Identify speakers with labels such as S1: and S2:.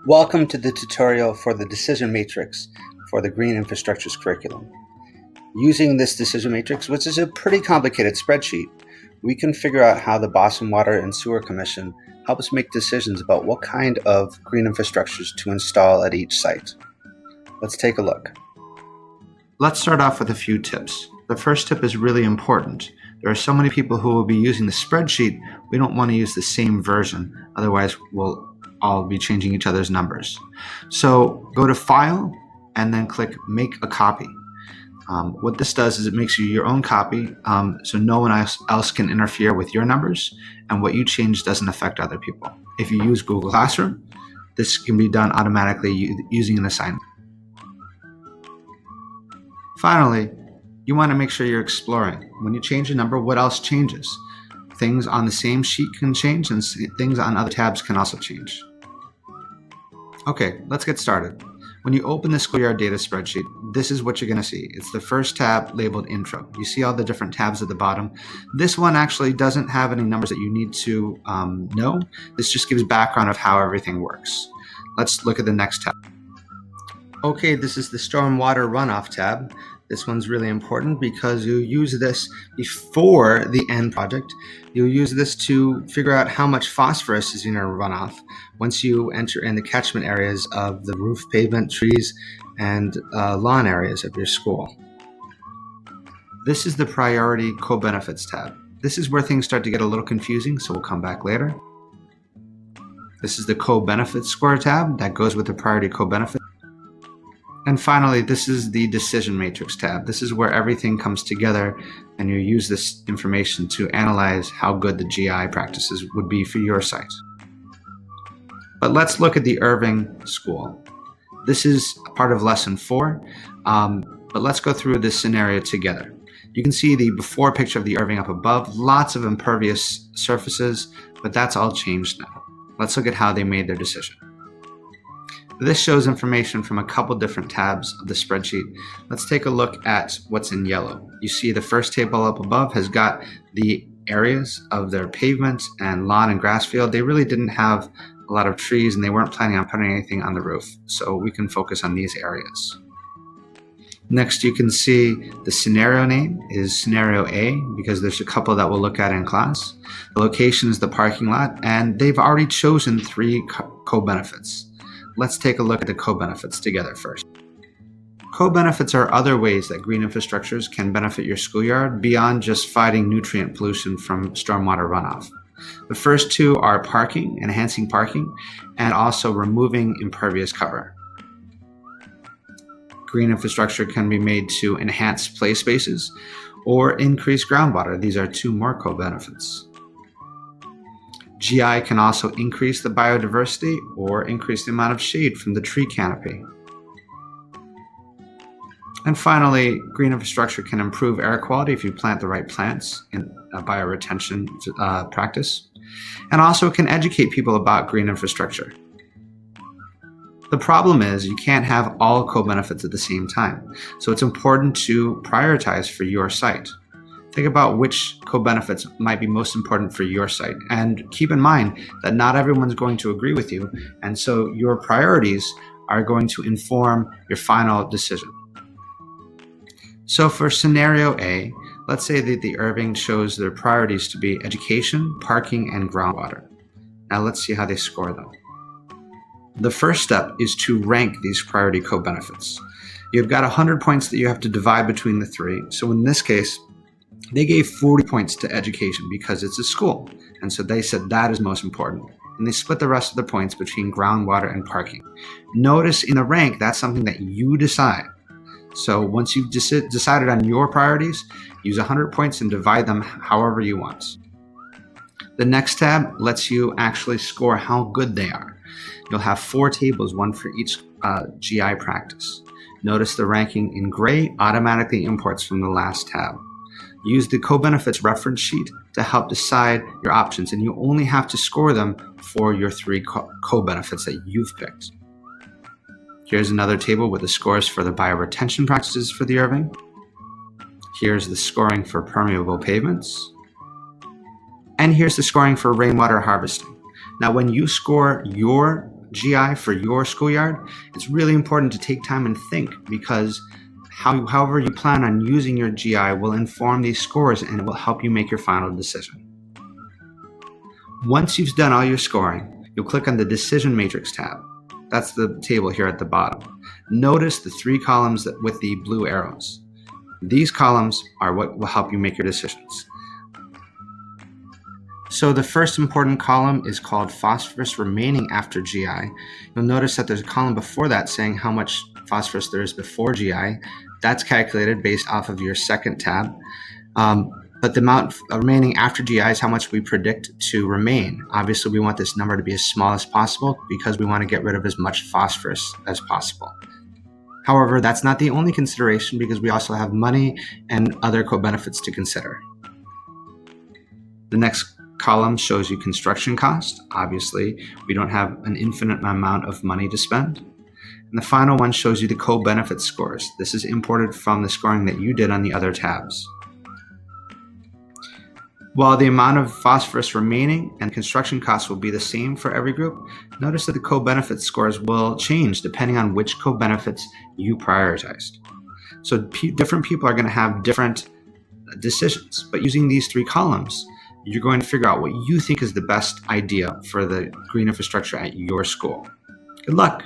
S1: Welcome to the tutorial for the decision matrix for the Green Infrastructures curriculum. Using this decision matrix, which is a pretty complicated spreadsheet, we can figure out how the Boston Water and Sewer Commission helps make decisions about what kind of green infrastructures to install at each site. Let's take a look. Let's start off with a few tips. The first tip is really important. There are so many people who will be using the spreadsheet, we don't want to use the same version, otherwise we'll all be changing each other's numbers. So go to File and then click Make a Copy. What this does is it makes you your own copy, so no one else can interfere with your numbers, and what you change doesn't affect other people. If you use Google Classroom, this can be done automatically using an assignment. Finally, you want to make sure you're exploring. When you change a number, what else changes? Things on the same sheet can change, and things on other tabs can also change. Okay, let's get started. When you open the Schoolyard Data spreadsheet, this is what you're going to see. It's the first tab labeled Intro. You see all the different tabs at the bottom. This one actually doesn't have any numbers that you need to know. This just gives background of how everything works. Let's look at the next tab. Okay, this is the Stormwater Runoff tab. This one's really important because you use this before the end project. You'll use this to figure out how much phosphorus is in your runoff once you enter in the catchment areas of the roof, pavement, trees, and lawn areas of your school. This is the Priority Co-Benefits tab. This is where things start to get a little confusing, so we'll come back later. This is the Co-Benefits Score tab that goes with the Priority Co-Benefit. And finally, this is the Decision Matrix tab. This is where everything comes together and you use this information to analyze how good the GI practices would be for your site. But let's look at the Irving School. This is part of lesson 4, but let's go through this scenario together. You can see the before picture of the Irving up above, lots of impervious surfaces, but that's all changed now. Let's look at how they made their decision. This shows information from a couple different tabs of the spreadsheet. Let's take a look at what's in yellow. You see the first table up above has got the areas of their pavement and lawn and grass field. They really didn't have a lot of trees and they weren't planning on putting anything on the roof, so we can focus on these areas. Next, you can see the scenario name is Scenario A because there's a couple that we'll look at in class. The location is the parking lot, and they've already chosen 3 co-benefits. Let's take a look at the co-benefits together first. Co-benefits are other ways that green infrastructures can benefit your schoolyard beyond just fighting nutrient pollution from stormwater runoff. The first 2 are parking, enhancing parking, and also removing impervious cover. Green infrastructure can be made to enhance play spaces or increase groundwater. These are 2 more co-benefits. GI can also increase the biodiversity or increase the amount of shade from the tree canopy. And finally, green infrastructure can improve air quality if you plant the right plants in a bioretention practice, and also can educate people about green infrastructure. The problem is you can't have all co-benefits at the same time, so it's important to prioritize for your site. Think about which co-benefits might be most important for your site, and keep in mind that not everyone's going to agree with you, and so your priorities are going to inform your final decision. So for scenario A, let's say that the Irving chose their priorities to be education, parking, and groundwater. Now let's see how they score them. The first step is to rank these priority co-benefits. You've got 100 points that you have to divide between the 3, so in this case, they gave 40 points to education because it's a school, and so they said that is most important. And they split the rest of the points between groundwater and parking. Notice in the rank, that's something that you decide. So once you've decided on your priorities, use 100 points and divide them however you want. The next tab lets you actually score how good they are. You'll have 4 tables, 1 for each GI practice. Notice the ranking in gray automatically imports from the last tab. Use the co-benefits reference sheet to help decide your options, and you only have to score them for your 3 co-benefits that you've picked. Here's another table with the scores for the bioretention practices for the Irving. Here's the scoring for permeable pavements. And here's the scoring for rainwater harvesting. Now, when you score your GI for your schoolyard, it's really important to take time and think, because however you plan on using your GI will inform these scores and it will help you make your final decision. Once you've done all your scoring, you'll click on the Decision Matrix tab. That's the table here at the bottom. Notice the 3 columns with the blue arrows. These columns are what will help you make your decisions. So the first important column is called phosphorus remaining after GI. You'll notice that there's a column before that saying how much phosphorus there is before GI. That's calculated based off of your second tab. But the amount remaining after GI is how much we predict to remain. Obviously, we want this number to be as small as possible because we want to get rid of as much phosphorus as possible. However, that's not the only consideration, because we also have money and other co-benefits to consider. The next column shows you construction cost. Obviously, we don't have an infinite amount of money to spend. And the final one shows you the co-benefit scores. This is imported from the scoring that you did on the other tabs. While the amount of phosphorus remaining and construction costs will be the same for every group, notice that the co-benefit scores will change depending on which co-benefits you prioritized. So different people are going to have different decisions, but using these 3 columns, you're going to figure out what you think is the best idea for the green infrastructure at your school. Good luck.